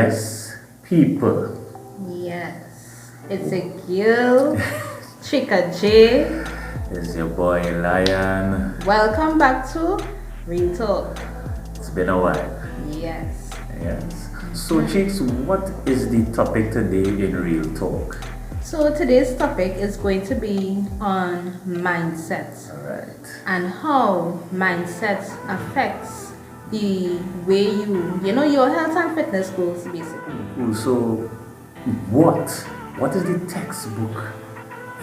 Yes, people. Yes, it's a girl, Chika J. It's your boy Lion. Welcome back to Real Talk. It's been a while. Yes. Yes. So, Chicks, what is the topic today in Real Talk? So today's topic is going to be on mindsets Alright. and how mindsets affects the way your health and fitness goals basically. Cool. So, what is the textbook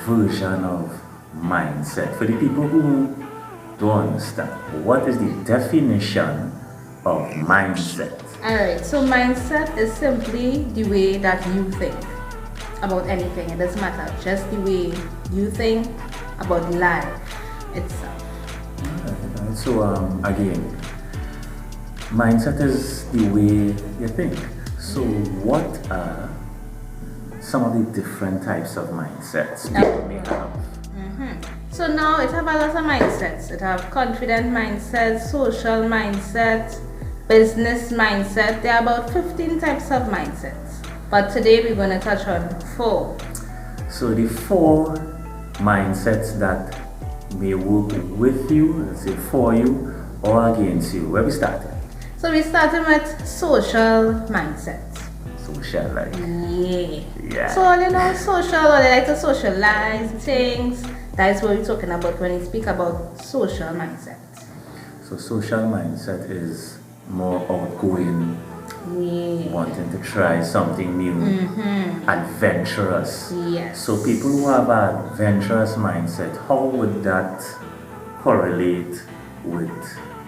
version of mindset? For the people who don't understand, what is the definition of mindset? Alright, so mindset is simply the way that you think about anything. It doesn't matter, just the way you think about life itself. Alright. So, again, mindset is the way you think. So, what are some of the different types of mindsets people may have? So now it have a lot of mindsets. It have confident mindset, social mindset, business mindset. There are about 15 types of mindsets. But today we're going to touch on 4. So the 4 mindsets that may work with you, let's say for you or against you. Where we started? So we started with social mindset. Social, like. Yeah. So social, or they like to socialize things. That's what we're talking about when we speak about social mindset. So social mindset is more outgoing, wanting to try something new, adventurous. Yes. So people who have an adventurous mindset, how would that correlate with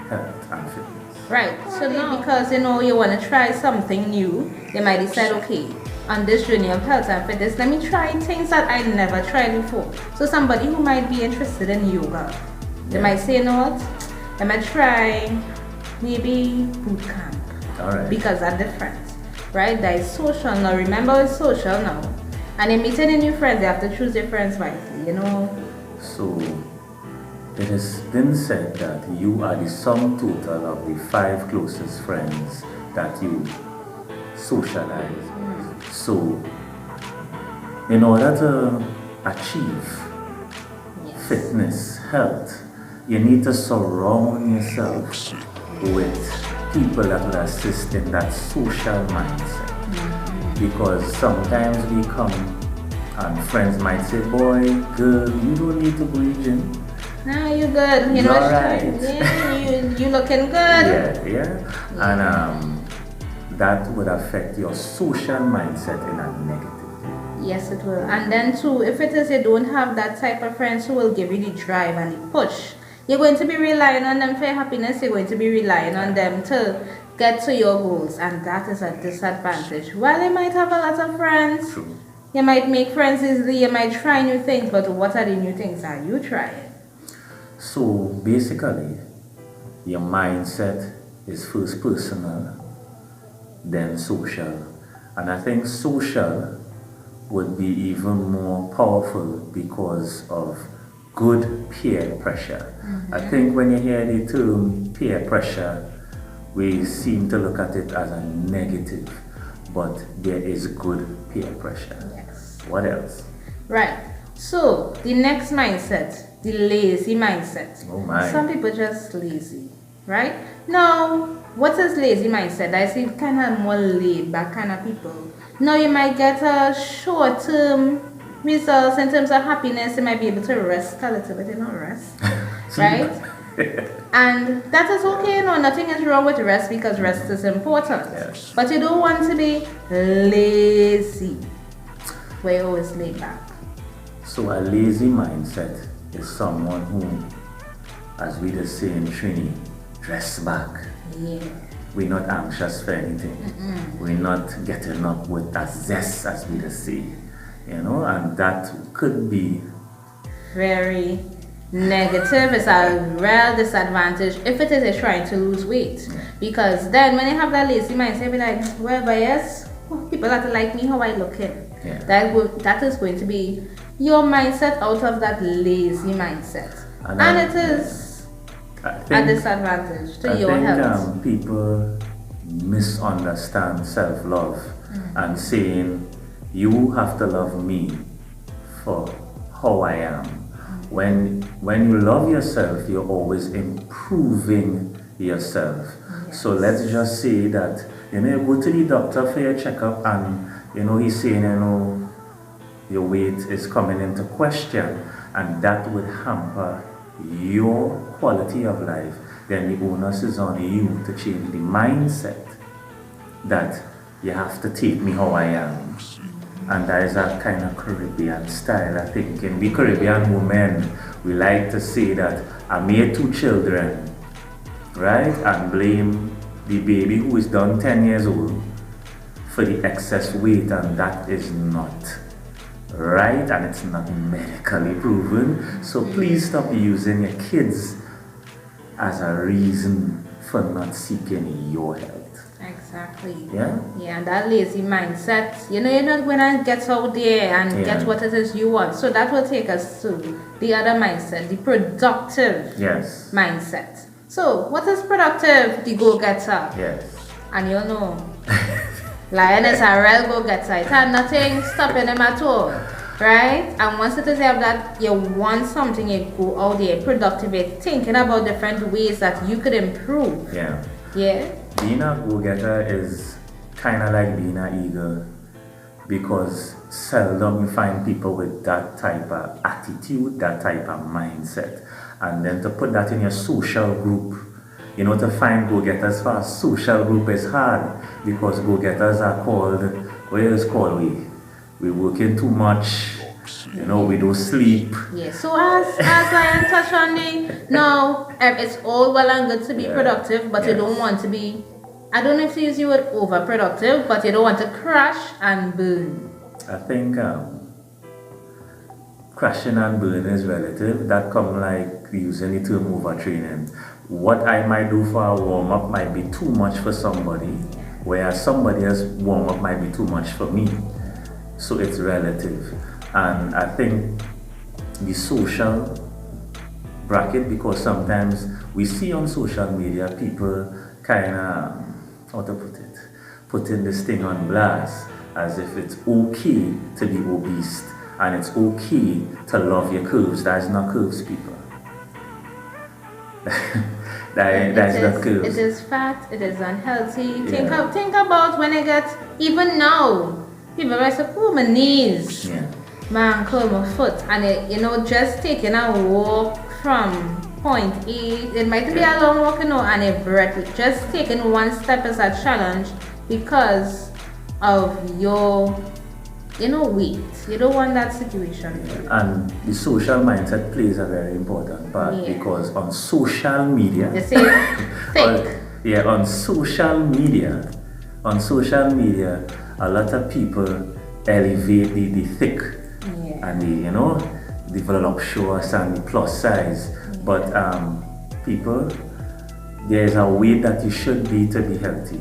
health and fitness? Right. So now because you want to try something new, they might decide, okay, on this journey of health and fitness, let me try things that I never tried before. So somebody who might be interested in yoga, they might say, you know what, let me try maybe boot camp. Alright. Because they're different, right? That is social now. Remember, it's social now. And in meeting a new friends, they have to choose their friends wisely, So it has been said that you are the sum total of the 5 closest friends that you socialize. So in order to achieve fitness, health, you need to surround yourself with people that will assist in that social mindset. Because sometimes we come and friends might say, boy, girl, you don't need to go to the gym. No, you good. You're right. Yeah, you looking good. Yeah. And that would affect your social mindset in a negative way. Yes, it will. And then too, if it is you don't have that type of friends who will give you the drive and the push, you're going to be relying on them for your happiness. You're going to be relying on them to get to your goals, and that is a disadvantage. While you might have a lot of friends, True. you might make friends easily, you might try new things, but what are the new things that you trying? So basically, your mindset is first personal, then social. And I think social would be even more powerful because of good peer pressure. I think when you hear the term peer pressure, we seem to look at it as a negative, but there is good peer pressure. Yes. What else? Right. So the next mindset, the lazy mindset. Oh my. Some people just lazy, right? Now, what is lazy mindset? I see kind of more laid back kind of people. Now you might get a short-term results in terms of happiness. You might be able to rest a little bit, rest, right? And that is okay. Nothing is wrong with rest because rest is important. Yes. But you don't want to be lazy, where you always laid back. So a lazy mindset is someone who, as we just say in Trini, dress back. Yeah. We're not anxious for anything. We're not getting up with a zest, as we just say. And that could be very negative. It's a real disadvantage if it is a trying to lose weight. Because then when you have that lazy mindset, be like, well, but yes, people have to like me how I look in. Yeah. That is going to be your mindset out of that lazy mindset. And it is a disadvantage to your health. People misunderstand self-love and saying you have to love me for how I am. When you love yourself, you're always improving yourself. So let's just say that you go to the doctor for your checkup and he's saying your weight is coming into question, and that would hamper your quality of life. Then the onus is on you to change the mindset that you have to take me how I am. And that is a kind of Caribbean style, I think. In the Caribbean women, we like to say that I made 2 children, right? And blame the baby who is done 10 years old for the excess weight, and that is not right, and it's not medically proven. So please stop using your kids as a reason for not seeking your health. Exactly. Yeah? Yeah, that lazy mindset. You're not going to get out there and get what it is you want. So that will take us to the other mindset, the productive mindset. So, what is productive? The go-getter. Yes. And Lion is a real go-getter. It had nothing stopping him at all. Right? And once it is that you want something, you go out there, productive, thinking about different ways that you could improve. Yeah. Yeah. Being a go-getter is kind of like being an eagle, because seldom you find people with that type of attitude, that type of mindset. And then to put that in your social group, to find go-getters for a social group is hard, because go-getters are called, we working too much, we don't sleep. Yeah, so as Lion touched on it's all well and good to be productive, but you don't want to be, I don't know if you use the word overproductive, but you don't want to crash and burn. I think crashing and burn is relative. That come like using the term overtraining. What I might do for a warm-up might be too much for somebody, whereas somebody else's warm-up might be too much for me. So it's relative. And I think the social bracket, because sometimes we see on social media people kind of, putting this thing on blast as if it's okay to be obese and it's okay to love your curves. That is not curves, people. that is not curves. It is fat, it is unhealthy. Think about when I get, even now, people are like, my knees. Yeah. My ankle, my foot, and just taking a walk from point A, it might be a long walk, and a breath, just taking one step is a challenge because of your, weight. You don't want that situation. And the social mindset plays a very important part, because on social media, the same on social media, a lot of people elevate the thick. And the voluptuous and the plus size. But people, there's a way that you should be to be healthy.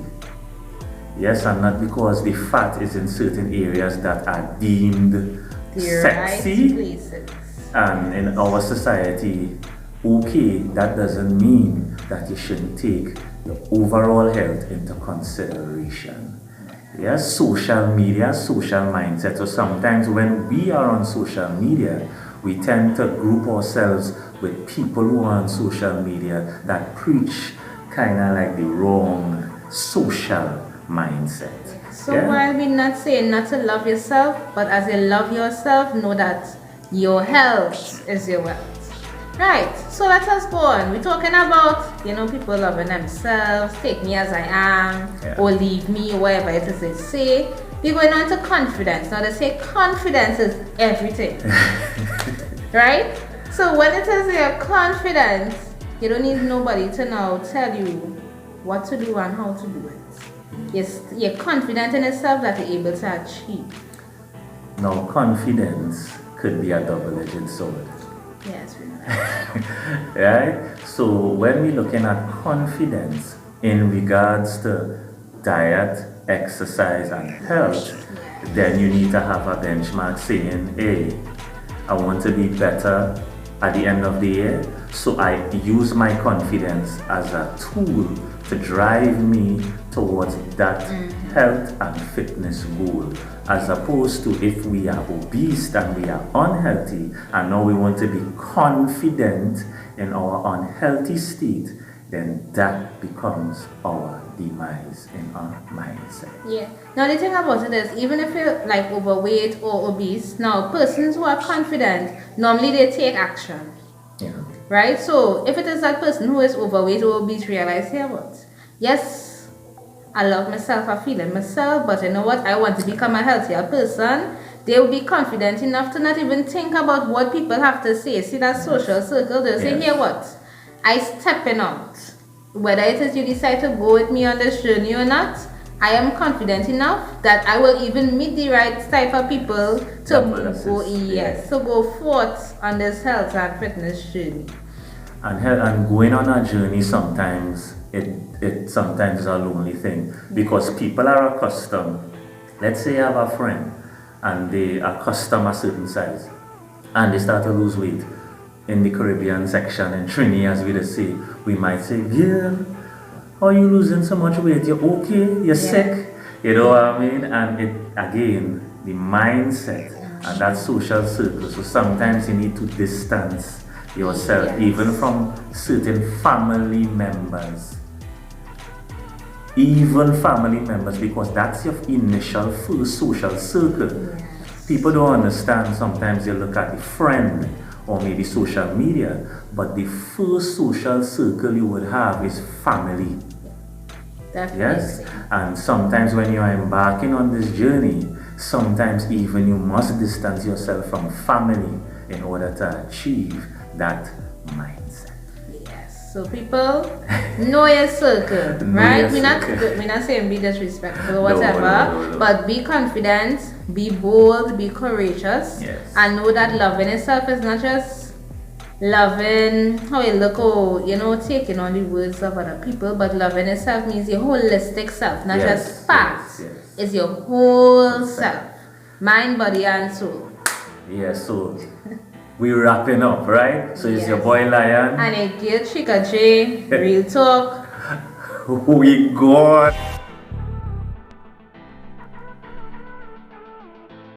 Yes, and not because the fat is in certain areas that are deemed sexy. And in our society, that doesn't mean that you shouldn't take your overall health into consideration. Yes, social media, social mindset. So sometimes when we are on social media, we tend to group ourselves with people who are on social media that preach kind of like the wrong social mindset. So while we're not saying not to love yourself, but as you love yourself, know that your health is your wealth. Right, so let us go on. We're talking about, people loving themselves, take me as I am, or leave me, whatever it is they say. We're going on to confidence. Now they say confidence is everything. Right? So when it is your confidence, you don't need nobody to now tell you what to do and how to do it. Yes, you're confident in yourself that you're able to achieve. Now confidence could be a double-edged sword. Yes, we know. Right? So when we're looking at confidence in regards to diet, exercise, and health, then you need to have a benchmark saying, hey, I want to be better at the end of the year. So I use my confidence as a tool to drive me towards that health and fitness goal, as opposed to if we are obese and we are unhealthy and now we want to be confident in our unhealthy state, then that becomes our demise in our mindset. Yeah. Now the thing about it is, even if you're like overweight or obese, now persons who are confident normally they take action. Yeah. Right? So if it is that person who is overweight or obese, realize here what? Yes, I love myself, I feel in myself, but you know what? I want to become a healthier person. They will be confident enough to not even think about what people have to say. See that social circle, they'll say, here what? I stepping out. Whether it is you decide to go with me on this journey or not, I am confident enough that I will even meet the right type of people to go forth on this health and fitness journey. And going on a journey sometimes it sometimes is a lonely thing, because people are accustomed. Let's say I have a friend and they are accustomed a certain size and they start to lose weight. In the Caribbean section in Trini, as we just say, we might say, yeah, how are you losing so much weight? You're okay? You're sick? You know what I mean? And it, again, the mindset and that social circle. So sometimes you need to distance yourself even from certain family members. Even family members, because that's your initial first social circle. People don't understand. Sometimes you look at the friend or maybe social media, but the first social circle you would have is family. Definitely. Yes, and sometimes when you are embarking on this journey, sometimes even you must distance yourself from family in order to achieve that mindset. Yes. So people, know your circle, right? We're not saying be disrespectful or whatever, no. but be confident, be bold, be courageous, and know that loving yourself is not just loving how you look or taking on the words of other people, but loving yourself means your holistic self, not just parts. It's your whole self, mind, body, and soul. Yes, so we're wrapping up, right? So it's your boy Lion and a girl Chika J. Real talk. We gone.